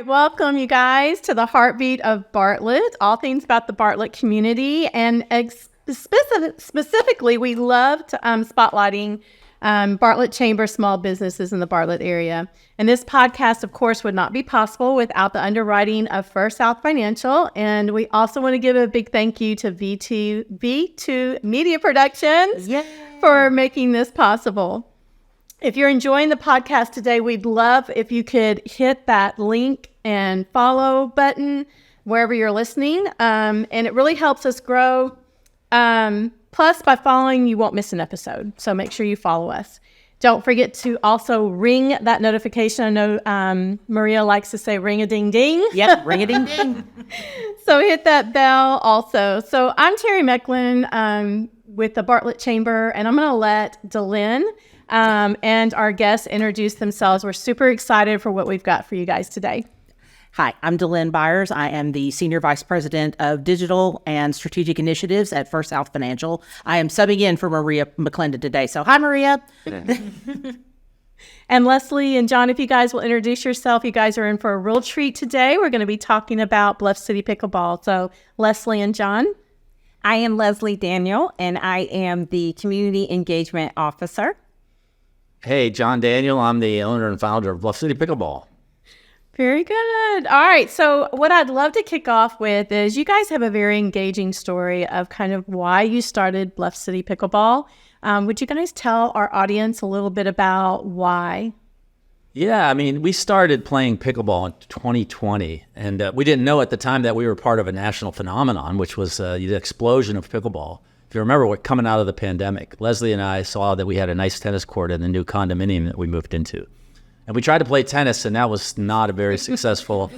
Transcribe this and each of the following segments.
Welcome, you guys, to the heartbeat of Bartlett, all things about the Bartlett community. And specifically, we love to, spotlighting Bartlett Chamber small businesses in the Bartlett area. And this podcast, of course, would not be possible without the underwriting of First South Financial. And we also want to give a big thank you to V2 Media Productions for making this possible. If you're enjoying the podcast today, we'd love if you could hit that link and follow button wherever you're listening. And it really helps us grow. Plus, by following, you won't miss an episode. So make sure you follow us. Don't forget to also ring that notification. I know Maria likes to say ring-a-ding-ding. Yep, ring-a-ding-ding. So hit that bell also. So I'm Terry Mecklin with the Bartlett Chamber, and I'm going to let Delynn and our guests introduce themselves. We're super excited for what we've got for you guys today. Hi, I'm Delynn Byars. I am the Senior Vice President of Digital and Strategic Initiatives at First South Financial. I am subbing in for Maria McClendon today. So hi, Maria. And Leslie and John, if you guys will introduce yourself, you guys are in for a real treat today. We're going to be talking about Bluff City Pickleball. So Leslie and John. I am Leslie Daniel, and I am the Community Engagement Officer. Hey, John Daniel. I'm the owner and founder of Bluff City Pickleball. Very good. All right. So what I'd love to kick off with is you guys have a very engaging story of kind of why you started Bluff City Pickleball. Would you guys tell our audience a little bit about why? Yeah, I mean, we started playing pickleball in 2020, and we didn't know at the time that we were part of a national phenomenon, which was the explosion of pickleball. If you remember, we're coming out of the pandemic. Leslie and I saw that we had a nice tennis court in the new condominium that we moved into. And we tried to play tennis, and that was not a very successful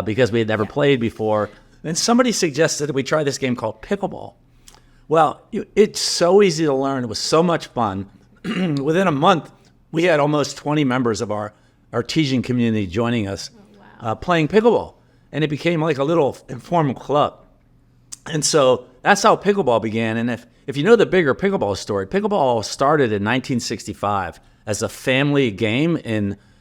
because we had never played before. And somebody suggested that we try this game called pickleball. Well, it's so easy to learn. It was so much fun. Within a month, we had almost 20 members of our artesian community joining us playing pickleball. And it became like a little informal club. And so that's how pickleball began. And if you know the bigger pickleball story, pickleball started in 1965 as a family game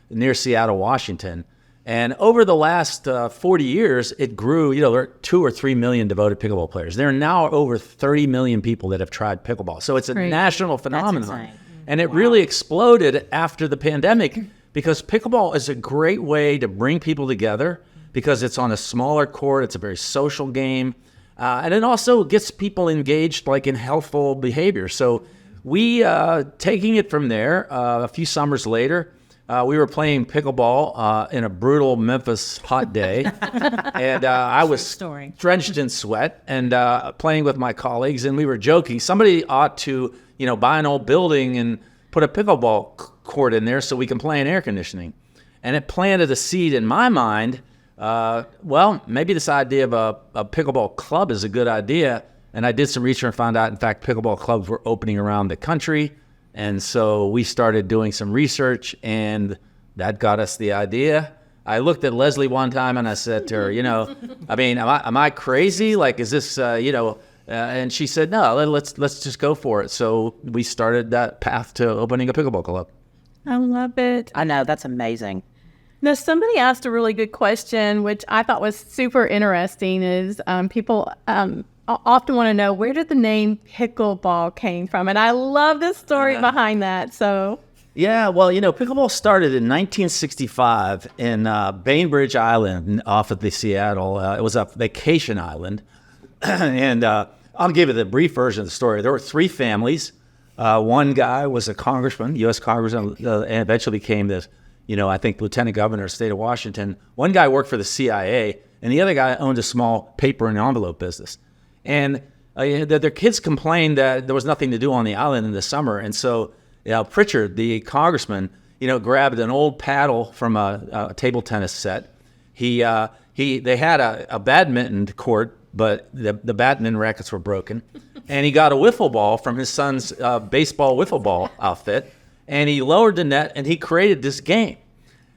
near Seattle, Washington. And over the last 40 years, it grew. There are 2 or 3 million devoted pickleball players. There are now over 30 million people that have tried pickleball. So it's a national phenomenon. And it really exploded after the pandemic because pickleball is a great way to bring people together because it's on a smaller court. It's a very social game. And it also gets people engaged like in healthful behavior. So we, taking it from there, a few summers later, we were playing pickleball in a brutal Memphis hot day. And I was drenched in sweat and playing with my colleagues. And we were joking, somebody ought to, buy an old building and put a pickleball court in there so we can play in air conditioning. And it planted a seed in my mind. Maybe this idea of a pickleball club is a good idea. And I did some research and found out, in fact, pickleball clubs were opening around the country. And so we started doing some research, and that got us the idea. I looked at Leslie one time, and I said to her, am I crazy? Like, is this, and she said, no, let's just go for it. So we started that path to opening a pickleball club. I love it. I know, that's amazing. Now, somebody asked a really good question, which I thought was super interesting, is people often want to know, where did the name pickleball came from? And I love the story behind that. So, yeah, well, pickleball started in 1965 in Bainbridge Island off of the Seattle. It was a vacation island. And I'll give you the brief version of the story. There were 3 families. One guy was a congressman, U.S. congressman, and eventually became this, I think, lieutenant governor of the state of Washington. One guy worked for the CIA, and the other guy owned a small paper and envelope business. And their kids complained that there was nothing to do on the island in the summer. And so Pritchard, the congressman, grabbed an old paddle from a table tennis set. They had a badminton court, but the badminton rackets were broken. And he got a wiffle ball from his son's baseball wiffle ball outfit. And he lowered the net, and he created this game.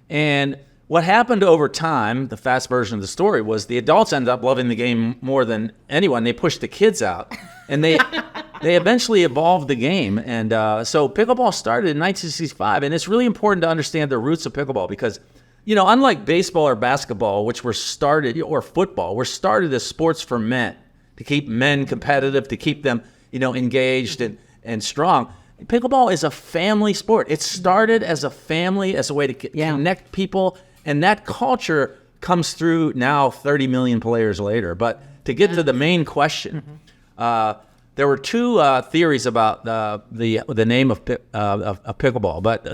And what happened over time, the fast version of the story, was the adults ended up loving the game more than anyone. They pushed the kids out, and they eventually evolved the game. And so pickleball started in 1965, and it's really important to understand the roots of pickleball because unlike baseball or basketball, which were started, or football, were started as sports for men, to keep men competitive, to keep them, engaged and strong. Pickleball is a family sport. It started as a family, as a way to connect people, and that culture comes through now 30 million players later. But to get to the main question, there were two theories about the name of pickleball. But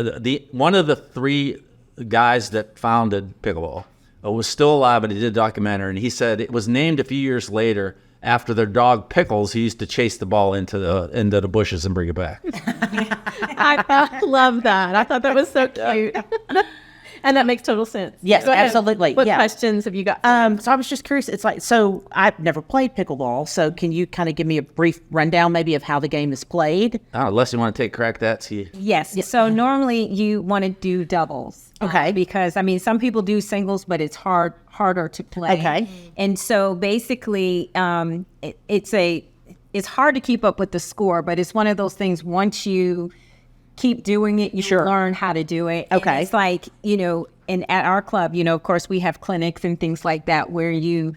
one of the three guys that founded pickleball was still alive, and he did a documentary, and he said it was named a few years later after their dog Pickles. He used to chase the ball into the bushes and bring it back. I love that. I thought that was so cute. And that makes total sense. Yes, Go ahead. absolutely. What Yeah. questions have you got? So I was just curious. It's like, so I've never played pickleball. So can you kind of give me a brief rundown maybe of how the game is played? Unless you want to take a crack at that, see. Yes. So normally you want to do doubles. Okay. Because some people do singles, but it's harder to play. Okay. And so basically, it's hard to keep up with the score, but it's one of those things. Once you keep doing it, you learn how to do it. Okay. And it's like, and at our club, of course, we have clinics and things like that where you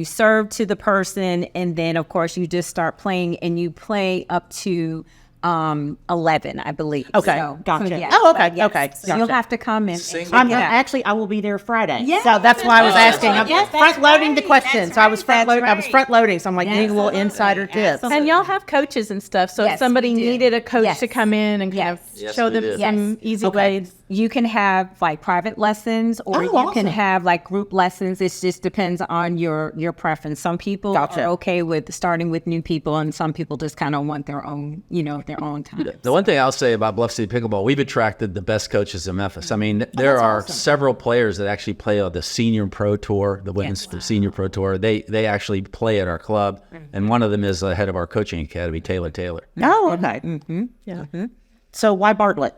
serve to the person, and then of course you just start playing, and you play up to 11, I believe. Okay, So, gotcha. yes, Oh, okay, but yes. okay, So you'll gotcha. have to come in. Actually, I will be there Friday. Yes, So that's why I was that's asking. I'm right. front loading the That's questions. right. So I was front That's loading. I was right. front loading. So I'm like getting a little insider tips. And y'all have coaches and stuff. So if Yes, somebody we do. needed a coach Yes. to come in and kind Yes. of show we them do. some easy ways. You can have like private lessons, or you awesome. can have like group lessons. It just depends on your preference. Some people Gotcha. are okay with starting with new people, and some people just kind of want their own, their own time. The one thing I'll say about Bluff City Pickleball, we've attracted the best coaches in Memphis. I mean, there are several players that actually play on the Senior Pro Tour, the women's Senior Pro Tour. They actually play at our club, and one of them is the head of our coaching academy, Taylor. Oh, okay. Yeah. So why Bartlett?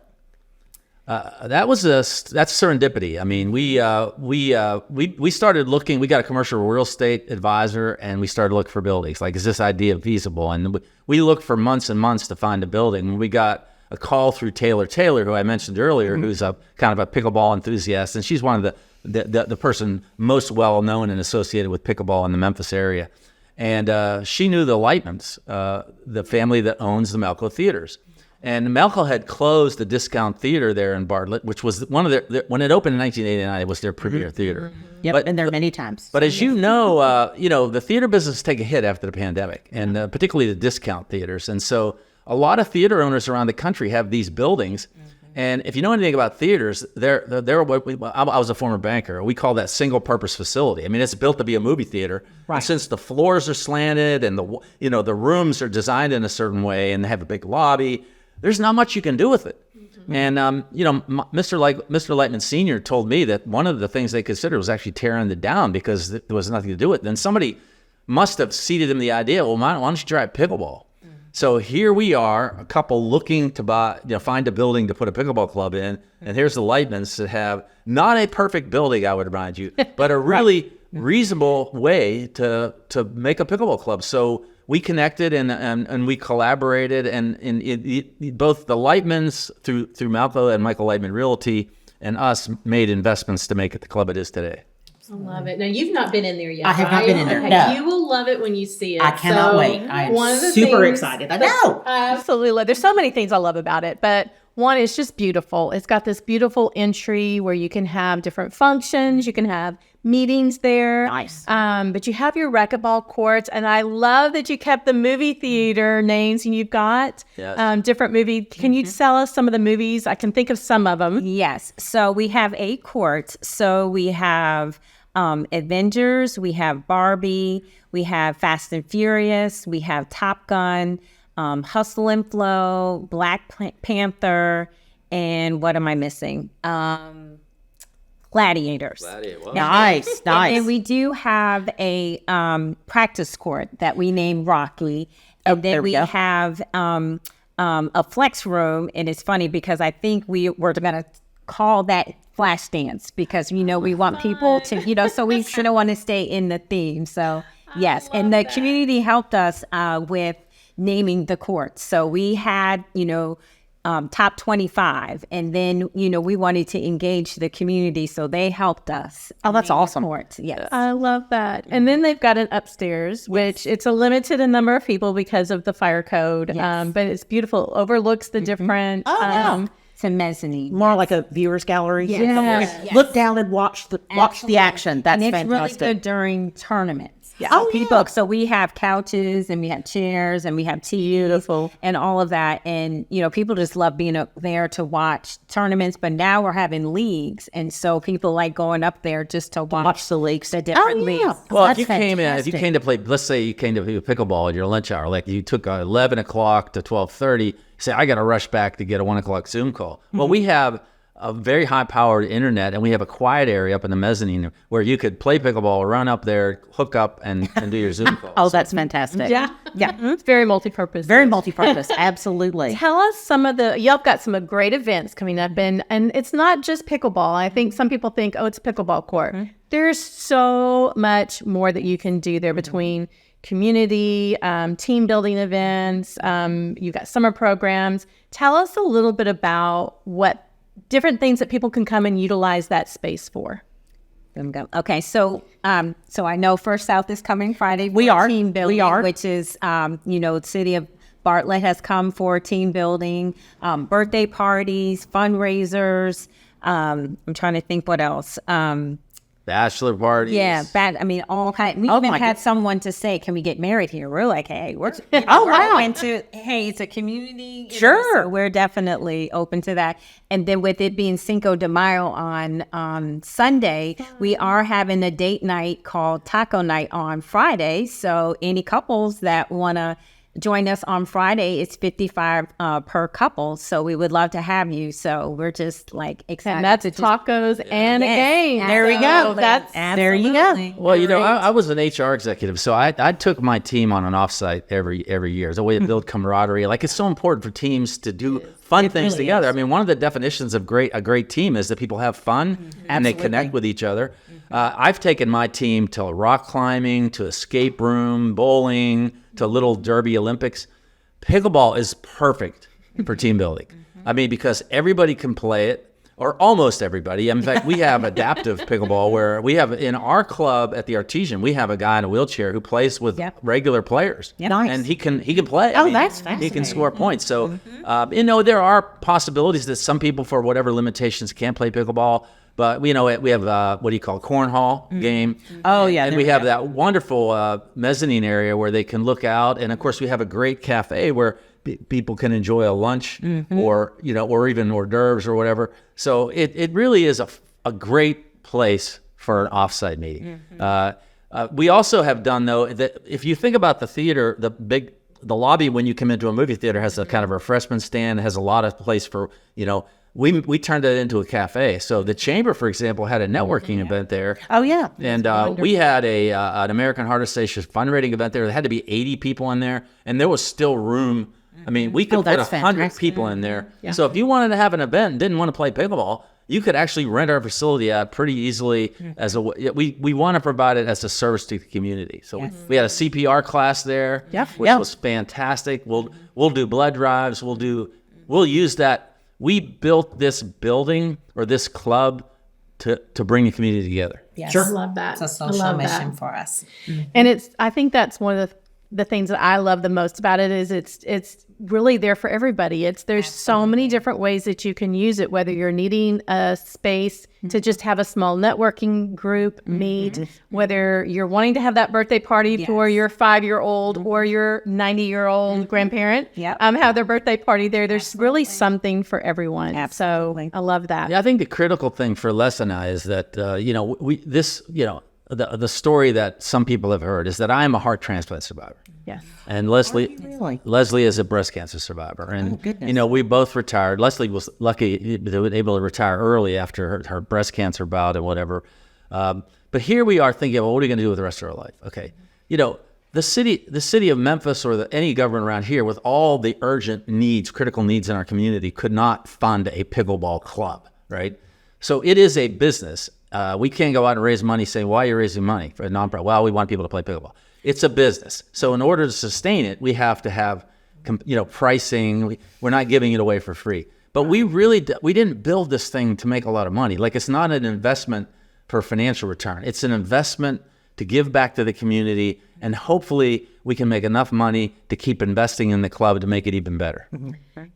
That's serendipity. I mean, we started looking. We got a commercial real estate advisor, and we started looking for buildings. Like, is this idea feasible? And we looked for months and months to find a building. And we got a call through Taylor, who I mentioned earlier, who's a kind of a pickleball enthusiast, and she's one of the person most well known and associated with pickleball in the Memphis area. And she knew the Lightmans, the family that owns the Melco Theaters. And Melco had closed the Discount Theater there in Bartlett, which was one of their, when it opened in 1989, it was their premier theater. Yep, been there many times. But as you know, the theater business take a hit after the pandemic, and particularly the discount theaters. And so a lot of theater owners around the country have these buildings. And if you know anything about theaters, they're I was a former banker. We call that single purpose facility. I mean, it's built to be a movie theater. Right. And since the floors are slanted and the rooms are designed in a certain way and they have a big lobby, there's not much you can do with it. And, Mr. Lightman Sr. told me that one of the things they considered was actually tearing it down because there was nothing to do with it. Then somebody must have seeded him the idea, well, why don't you try pickleball? So here we are, a couple looking to find a building to put a pickleball club in. And here's the Lightmans that have not a perfect building, I would remind you, but a really reasonable way to make a pickleball club. So we connected and we collaborated, and both the Lightmans through Malco and Michael Lightman Realty and us made investments to make it the club it is today. I love it. Now, you've not been in there yet. I have not right? been in there, Okay. no. You will love it when you see it. I cannot So, wait. I am one of the super things excited. I that know. I absolutely love. There's so many things I love about it, but one is just beautiful. It's got this beautiful entry where you can have different functions. You can have meetings there. Nice. But you have your racquetball courts, and I love that you kept the movie theater names, and you've got Yes. different movie. Can you tell us some of the movies? I can think of some of them. Yes. So we have 8 courts. So we have Avengers, we have Barbie, we have Fast and Furious, we have Top Gun, Hustle and Flow, Black Panther, and what am I missing? Gladiators. Nice, nice. And we do have a practice court that we name Rocky. And there then we we go. have a flex room. And it's funny because I think we're going to call that Flash Dance because, we want people to, so we sort of want to stay in the theme. So, yes. And the community helped us with naming the courts. So we had, top 25. And then, we wanted to engage the community, so they helped us. Oh, that's awesome. Yes. I love that. And then they've got an upstairs, which it's a limited number of people because of the fire code. Yes. But it's beautiful. Overlooks the different. It's a mezzanine. More like a viewer's gallery. Yes. Look down and watch the action. That's And it's fantastic. really good during tournaments. Yeah. So people, so we have couches and we have chairs and we have teas and all of that. And, people just love being up there to watch tournaments. But now we're having leagues. And so people like going up there just to watch the leagues. the different leagues. Well, That's if you came to play, let's say you came to play pickleball at your lunch hour, like you took 11 o'clock to 12:30, you say, I got to rush back to get a 1 o'clock Zoom call. Well, we have a very high-powered internet, and we have a quiet area up in the mezzanine where you could play pickleball, run up there, hook up, and do your Zoom calls. Oh, that's fantastic. Yeah. It's very multi-purpose. Very multi-purpose. Absolutely. Tell us some of y'all got some great events coming up, and it's not just pickleball. I think some people think, oh, it's a pickleball court. There's so much more that you can do there between community, team building events. You've got summer programs. Tell us a little bit about what different things that people can come and utilize that space for. Okay, so I know First South is coming Friday. We are. Team building, We are. which is the city of Bartlett has come for team building, birthday parties, fundraisers. I'm trying to think what else. Bachelor parties. Yeah, all kind. We even had someone to say, "Can we get married here?" We're like, "Hey, we're wow. hey, it's a community." Sure. So we're definitely open to that. And then with it being Cinco de Mayo on Sunday, we are having a date night called Taco Night on Friday. So any couples that want to join us on Friday, it's $55 per couple. So we would love to have you. So we're just like excited. And that's tacos and a game. There we go. There you go. Well, I was an HR executive, so I took my team on an offsite every year. It's a way to build camaraderie. Like, it's so important for teams to do fun things together. I mean, one of the definitions of a great team is that people have fun and they connect with each other. I've taken my team to rock climbing, to escape room, bowling, to Little Derby Olympics. Pickleball is perfect for team building. I mean, because everybody can play it, or almost everybody. In fact, we have adaptive pickleball where we have in our club at the Artesian, we have a guy in a wheelchair who plays with regular players. Nice. And he can play. Oh, that's fascinating. He can score points. So, there are possibilities that some people, for whatever limitations, can't play pickleball. But we have what do you call cornhole game? Oh, yeah. And we have that wonderful mezzanine area where they can look out. And of course, we have a great cafe where people can enjoy a lunch or even hors d'oeuvres or whatever. So it really is a great place for an offsite meeting. We also have done, though, that if you think about the theater, the lobby when you come into a movie theater has a kind of refreshment stand, has a lot of place for, we turned it into a cafe. So the Chamber, for example, had a networking event there. Oh, yeah. And we had an American Heart Association fundraising event there. There had to be 80 people in there, and there was still room. I mean, we could put 100 people in there. So if you wanted to have an event and didn't want to play pickleball, you could actually rent our facility out pretty easily. We want to provide it as a service to the community. So we had a CPR class there, which was fantastic. We'll do blood drives. We'll use that. We built this building or this club to bring the community together. Yes. I love that. It's a social mission for us. And I think that's one of the things that I love the most about it is it's really there for everybody. There's so many different ways that you can use it, whether you're needing a space to just have a small networking group meet, whether you're wanting to have that birthday party for your 5-year-old or your 90-year-old grandparent, have their birthday party there. There's really something for everyone. Absolutely. So I love that. Yeah, I think the critical thing for Les and I is that the story that some people have heard is that I am a heart transplant survivor. Yes. And Leslie is a breast cancer survivor. And, we both retired. Leslie was lucky to be able to retire early after her breast cancer bout and whatever. But here we are thinking, well, what are we going to do with the rest of our life? Okay. The city of Memphis or any government around here with all the urgent needs, critical needs in our community could not fund a pickleball club, right? So it is a business. We can't go out and raise money saying, why are you raising money for a nonprofit? Well, we want people to play pickleball. It's a business. So in order to sustain it, we have to have pricing. We're not giving it away for free. But we didn't build this thing to make a lot of money. Like, it's not an investment for financial return. It's an investment to give back to the community, and hopefully we can make enough money to keep investing in the club to make it even better.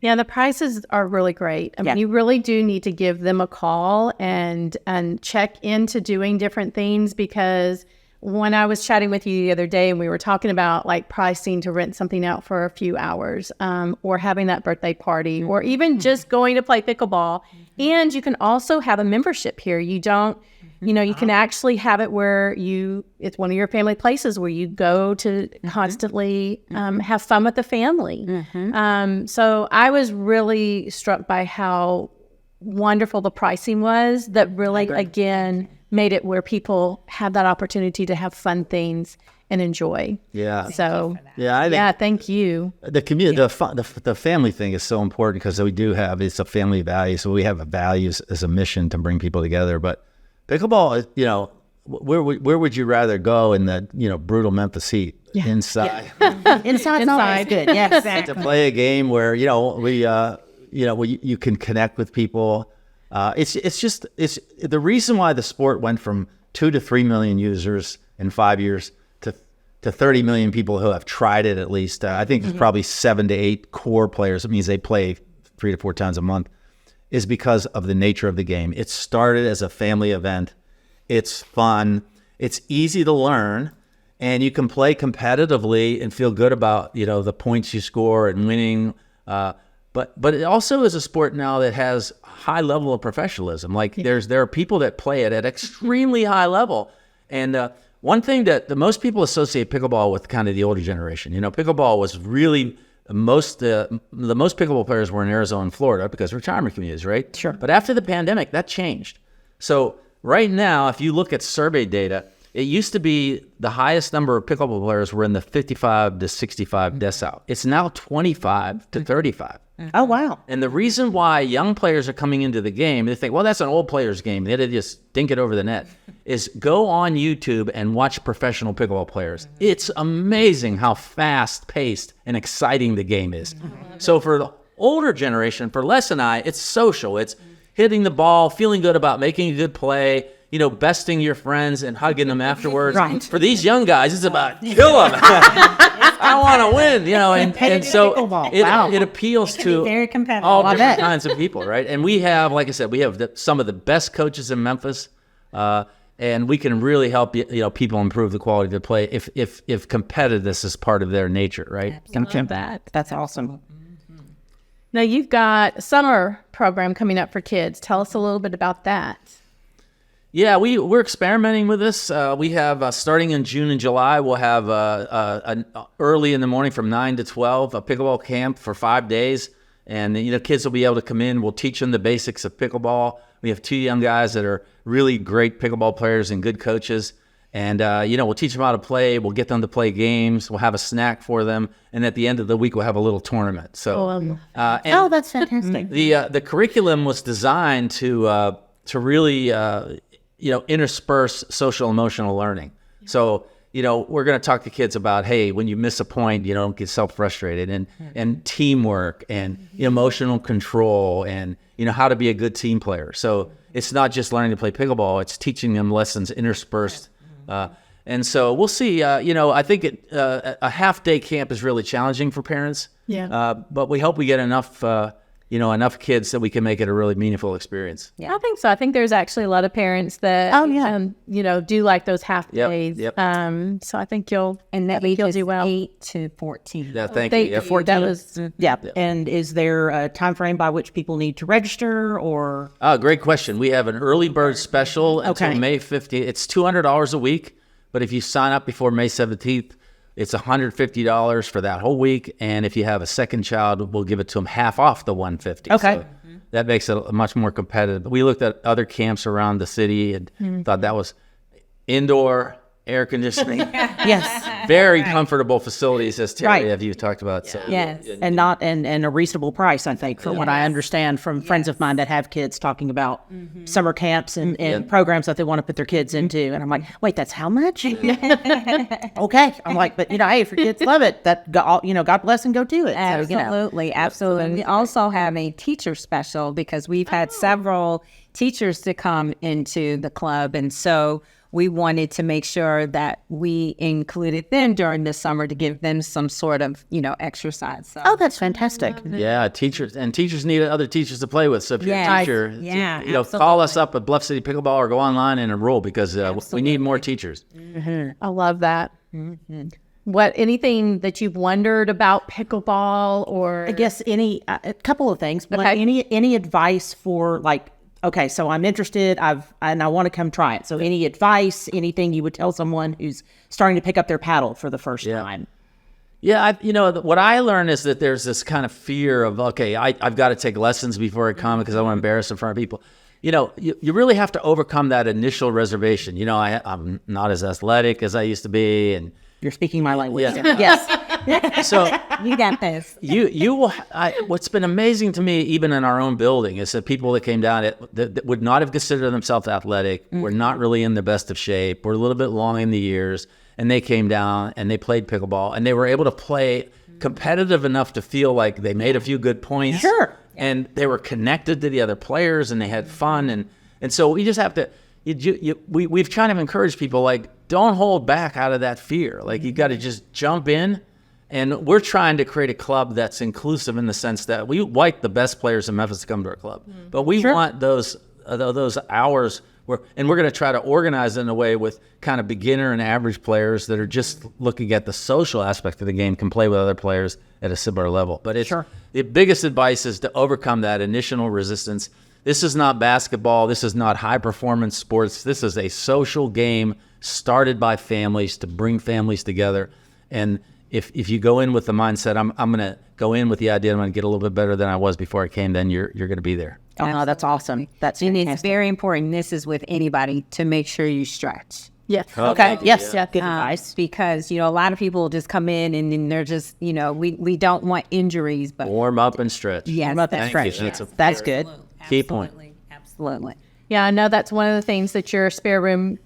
Yeah, the prices are really great. I mean, you really do need to give them a call and check into doing different things, because when I was chatting with you the other day and we were talking about like pricing to rent something out for a few hours, or having that birthday party, or even just going to play pickleball. And you can also have a membership here. You don't, you can actually have it where it's one of your family places where you go to constantly have fun with the family. So I was really struck by how wonderful the pricing was, that really, again, made it where people have that opportunity to have fun things and enjoy. Yeah. So, I think thank you. the community, the family thing is so important, because it's a family value. So we have a values as a mission to bring people together. But pickleball, where would you rather go in the, brutal Memphis heat? Inside. Inside's always good. Yes, exactly. To play a game where, you can connect with people. It's the reason why the sport went from 2 to 3 million users in 5 years to 30 million people who have tried it at least. I think there's probably 7 to 8 core players. It means they play 3 to 4 times a month, is because of the nature of the game. It started as a family event. It's fun. It's easy to learn, and you can play competitively and feel good about, the points you score and winning. But it also is a sport now that has high level of professionalism. Like there are people that play it at extremely high level. And one thing that the most people associate pickleball with, kind of the older generation. Pickleball was really the most pickleball players were in Arizona and Florida because retirement communities, right? Sure. But after the pandemic, that changed. So right now, if you look at survey data, it used to be the highest number of pickleball players were in the 55 to 65 decile. It's now 25 to 35. Oh, wow. And the reason why young players are coming into the game, they think, well, that's an old player's game. They just dink it over the net, is go on YouTube and watch professional pickleball players. It's amazing how fast-paced and exciting the game is. So for the older generation, for Les and I, it's social. It's hitting the ball, feeling good about making a good play, besting your friends and hugging them afterwards. Right. For these young guys, it's about kill them. I want to win, and so it appeals to very competitive. all different kinds of people, right? And we have, like I said, some of the best coaches in Memphis, and we can really help people improve the quality of their play if competitiveness is part of their nature, right? Love that. That's awesome. Now you've got a summer program coming up for kids. Tell us a little bit about that. Yeah, we're experimenting with this. We have, starting in June and July, we'll have an early in the morning from 9 to 12, a pickleball camp for 5 days. And, kids will be able to come in. We'll teach them the basics of pickleball. We have 2 young guys that are really great pickleball players and good coaches. And, we'll teach them how to play. We'll get them to play games. We'll have a snack for them. And at the end of the week, we'll have a little tournament. So, That's fantastic. The curriculum was designed to really intersperse social emotional learning. So, we're going to talk to kids about, hey, when you miss a point, don't get self-frustrated, and teamwork and emotional control and, how to be a good team player. So it's not just learning to play pickleball, it's teaching them lessons interspersed. And so we'll see, I think a half-day camp is really challenging for parents. Yeah. But we hope we get enough kids that we can make it a really meaningful experience. Yeah, I think so. I think there's actually a lot of parents that, do like those half days. Yep. So I think you'll do well. 8 to 14. Yeah, thank you. Yeah, 14. That was, And is there a time frame by which people need to register, or? Great question. We have an early bird special until May 15th. It's $200 a week, but if you sign up before May 17th, it's $150 for that whole week, and if you have a second child, we'll give it to them half off the $150. Okay. So that makes it much more competitive. We looked at other camps around the city and thought that was indoor, air conditioning, Yes. very comfortable facilities, as Terry, Right. have you talked about. So Yes. And not and a reasonable price, I think, from what I understand from friends of mine that have kids talking about summer camps and programs that they want to put their kids into. And I'm like, wait, that's how much? Okay. I'm like, but hey, if your kids love it, God bless and go do it. So, Absolutely, absolutely. We also have a teacher special because we've had several teachers to come into the club, and so we wanted to make sure that we included them during the summer to give them some sort of, exercise. So. Oh, that's fantastic. yeah, teachers need other teachers to play with. So if you're Yes. a teacher, Yeah, call us up at Bluff City Pickleball or go online and enroll because we need more teachers. I love that. Anything that you've wondered about pickleball or? I guess a couple of things, but Okay. any advice for okay, so I'm interested, and I want to come try it. So any advice, anything you would tell someone who's starting to pick up their paddle for the first time? Yeah, what I learned is that there's this kind of fear of, okay, I've got to take lessons before I come because I want to embarrass in front of people. You really have to overcome that initial reservation. I'm not as athletic as I used to be, and You're speaking my language. Yeah. Yes. so You got this. you will. What's been amazing to me, even in our own building, is that people that came down that would not have considered themselves athletic, were not really in the best of shape, were a little bit long in the years, and they came down and they played pickleball, and they were able to play competitive enough to feel like they made a few good points. Sure. And they were connected to the other players, and they had fun, and so we just have to. We've kind of encouraged people, don't hold back out of that fear. You got to just jump in. And we're trying to create a club that's inclusive in the sense that we like the best players in Memphis to come to our club. But we want those hours and we're going to try to organize it in a way with kind of beginner and average players that are just looking at the social aspect of the game, can play with other players at a similar level. But the biggest advice is to overcome that initial resistance. This is not basketball. This is not high-performance sports. This is a social game started by families to bring families together. And if you go in with the mindset, I'm going to go in with the idea I'm going to get a little bit better than I was before I came, then you're going to be there. Oh, no, that's awesome. That's And it's fantastic. very important, this is with anybody, to make sure you stretch. Yes. Okay. Yes. Yeah. Good advice. Because, a lot of people just come in and then they're just, we don't want injuries, but Warm up and stretch. yes, Up that's that Thank stretch. you. That's a That's good. key point. absolutely. Yeah, I know that's one of the things that your spare room,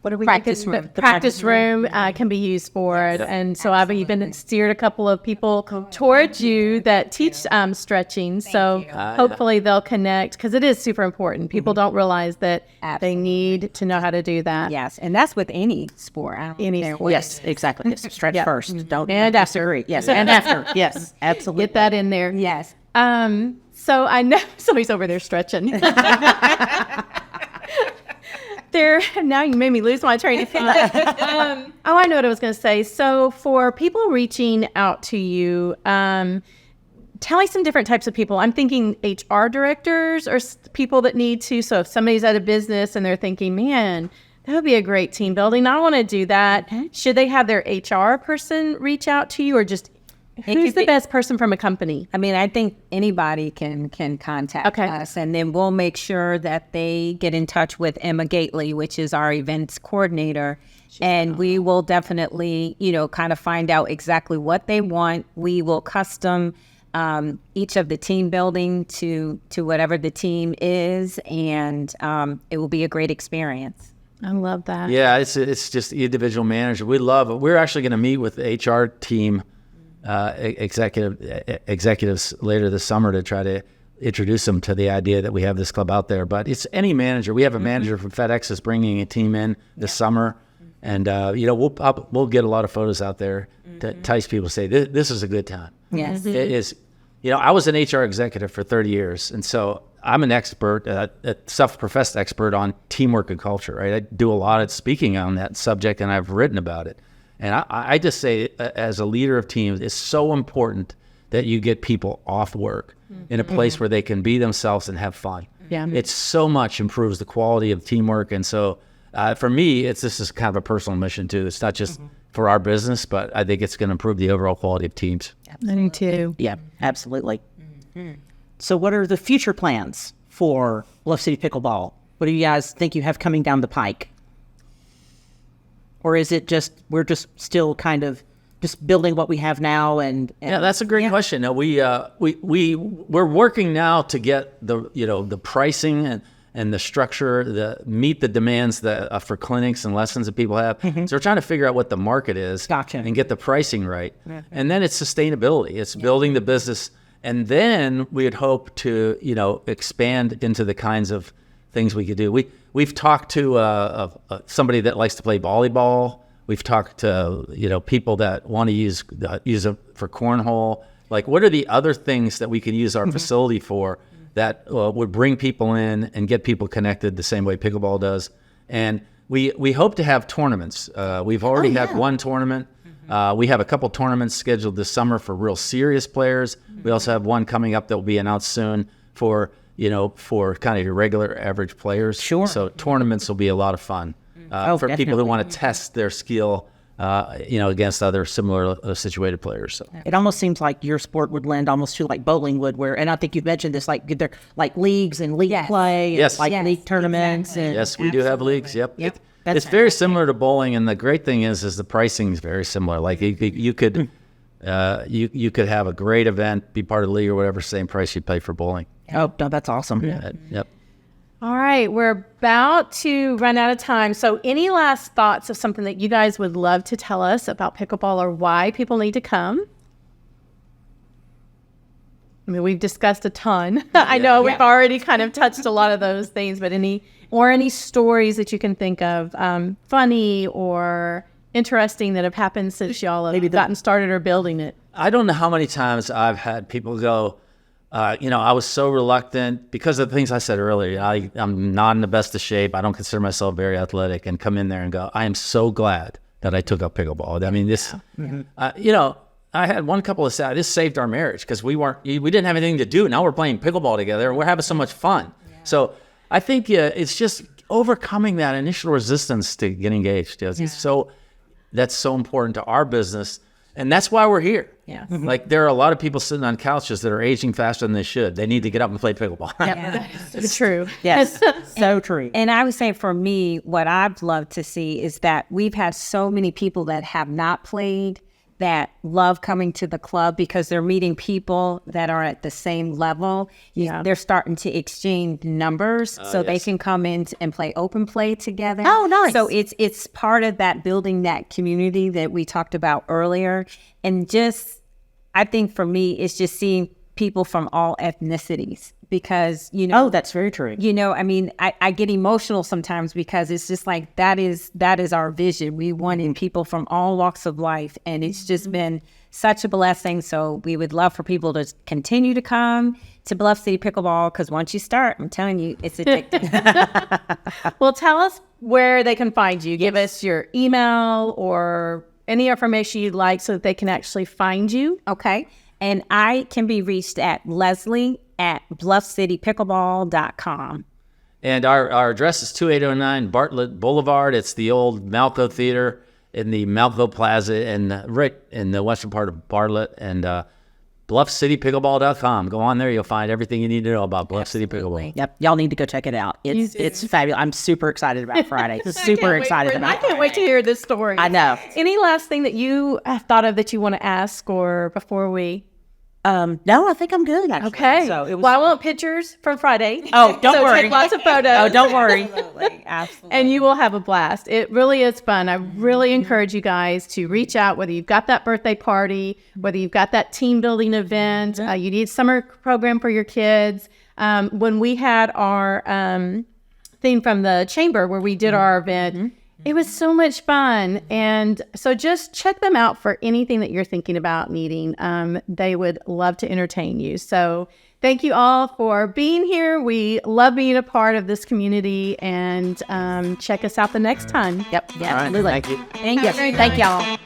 what are we Practice thinking? room. The practice room can be used for it. And so I've even steered a couple of people towards you that teach stretching. So hopefully they'll connect because it is super important. People don't realize that they need to know how to do that. Yes, and that's with any sport. I don't Any care sport. what Yes, exactly. Yes. Stretch Yeah. first. Don't And after. disagree. Yes, and after. Yes, absolutely. Get that in there. Yes. So I know somebody's over there stretching. Now you made me lose my train of thought. I know what I was going to say. So for people reaching out to you, tell me some different types of people. I'm thinking HR directors or people that need to. So if somebody's at a business and they're thinking, man, that would be a great team building, I want to do that. Should they have their HR person reach out to you, or just who's the best person from a company? I mean, I think anybody can contact us, and then we'll make sure that they get in touch with Emma Gately, which is our events coordinator, and we will definitely, kind of find out exactly what they want. We will custom each of the team building to whatever the team is, and it will be a great experience. I love that. Yeah, it's just the individual manager. We love it. We're actually going to meet with the HR team executives later this summer to try to introduce them to the idea that we have this club out there. But it's any manager. We have a manager from FedEx is bringing a team in this summer, and we'll get a lot of photos out there to entice people to say this is a good time. Yes. It is. I was an HR executive for 30 years, and so I'm an expert, a self-professed expert on teamwork and culture. Right, I do a lot of speaking on that subject, and I've written about it. And I just say, as a leader of teams, it's so important that you get people off work in a place where they can be themselves and have fun. Yeah. It so much improves the quality of teamwork. And so for me, this is kind of a personal mission too. It's not just for our business, but I think it's going to improve the overall quality of teams. I do too. Yeah, absolutely. So what are the future plans for Bluff City Pickleball? What do you guys think you have coming down the pike? or is it just we're just still kind of just building what we have now? And Yeah, that's a great question. No, we're working now to get the pricing and the structure, meet the demands that for clinics and lessons that people have. So we're trying to figure out what the market is, Gotcha. and get the pricing right. And then it's sustainability. It's building the business, and then we'd hope to expand into the kinds of things we could do. We've talked to somebody that likes to play volleyball. We've talked to people that want to use it for cornhole. Like, what are the other things that we could use our facility for that would bring people in and get people connected the same way pickleball does? And we hope to have tournaments. We've already had one tournament. We have a couple tournaments scheduled this summer for real serious players. We also have one coming up that will be announced soon for kind of your regular average players. Sure. So tournaments will be a lot of fun for people who want to test their skill against other similar situated players. So. It almost seems like your sport would lend almost to like bowling would, and I think you've mentioned this, like they're like leagues and league play, and Yes. like Yes, league tournaments. exactly. And Yes, we do have leagues. Yep. That's It's very similar to bowling, and the great thing is the pricing is very similar. Like you could have a great event, be part of the league or whatever, same price you pay for bowling. Oh, no, that's awesome. Yep. All right, we're about to run out of time. So any last thoughts of something that you guys would love to tell us about pickleball or why people need to come? I mean, we've discussed a ton. I know we've already kind of touched a lot of those things, but any stories that you can think of, funny or interesting that have happened since y'all have gotten started or building it? I don't know how many times I've had people go, I was so reluctant because of the things I said earlier. I'm not in the best of shape. I don't consider myself very athletic, and come in there and go, I am so glad that I took up pickleball. I mean, this, I had one couple of this saved our marriage because we didn't have anything to do. Now we're playing pickleball together and we're having so much fun. So I think it's just overcoming that initial resistance to get engaged. That's so important to our business. And that's why we're here. Yeah. Like, there are a lot of people sitting on couches that are aging faster than they should. They need to get up and play pickleball. It's true. Yes, so true. And I would say for me, what I've loved to see is that we've had so many people that have not played that love coming to the club because they're meeting people that are at the same level. They're starting to exchange numbers so they can come in and play open play together. Oh, nice. So it's part of that building that community that we talked about earlier. And just, I think for me, it's just seeing people from all ethnicities because, Oh, that's very true. I mean, I get emotional sometimes because it's just like, that is our vision. We wanted people from all walks of life, and it's just been such a blessing. So we would love for people to continue to come to Bluff City Pickleball because once you start, I'm telling you, it's addictive. Well, tell us where they can find you. Give us your email or any information you'd like so that they can actually find you. Okay. And I can be reached at leslie@bluffcitypickleball.com. And our address is 2809 Bartlett Boulevard. It's the old Malco Theater in the Malco Plaza right in the western part of Bartlett. And bluffcitypickleball.com. Go on there. You'll find everything you need to know about Bluff City Pickleball. Yep, y'all need to go check it out. It's fabulous. I'm super excited about Friday. Super excited about I can't wait to hear this story. I know. Any last thing that you have thought of that you want to ask or before we? No, I think I'm good, actually. Okay. So it was. Well, I want pictures from Friday. Oh, don't so worry. Take lots of photos. Oh, don't worry. Absolutely. And you will have a blast. It really is fun. I really encourage you guys to reach out, whether you've got that birthday party, whether you've got that team building event, you need summer program for your kids. When we had our thing from the chamber where we did our event, it was so much fun. And so just check them out for anything that you're thinking about needing. They would love to entertain you. So thank you all for being here. We love being a part of this community, and check us out the next time. Yep. All right. Absolutely. Thank you. Thank you. Thank y'all.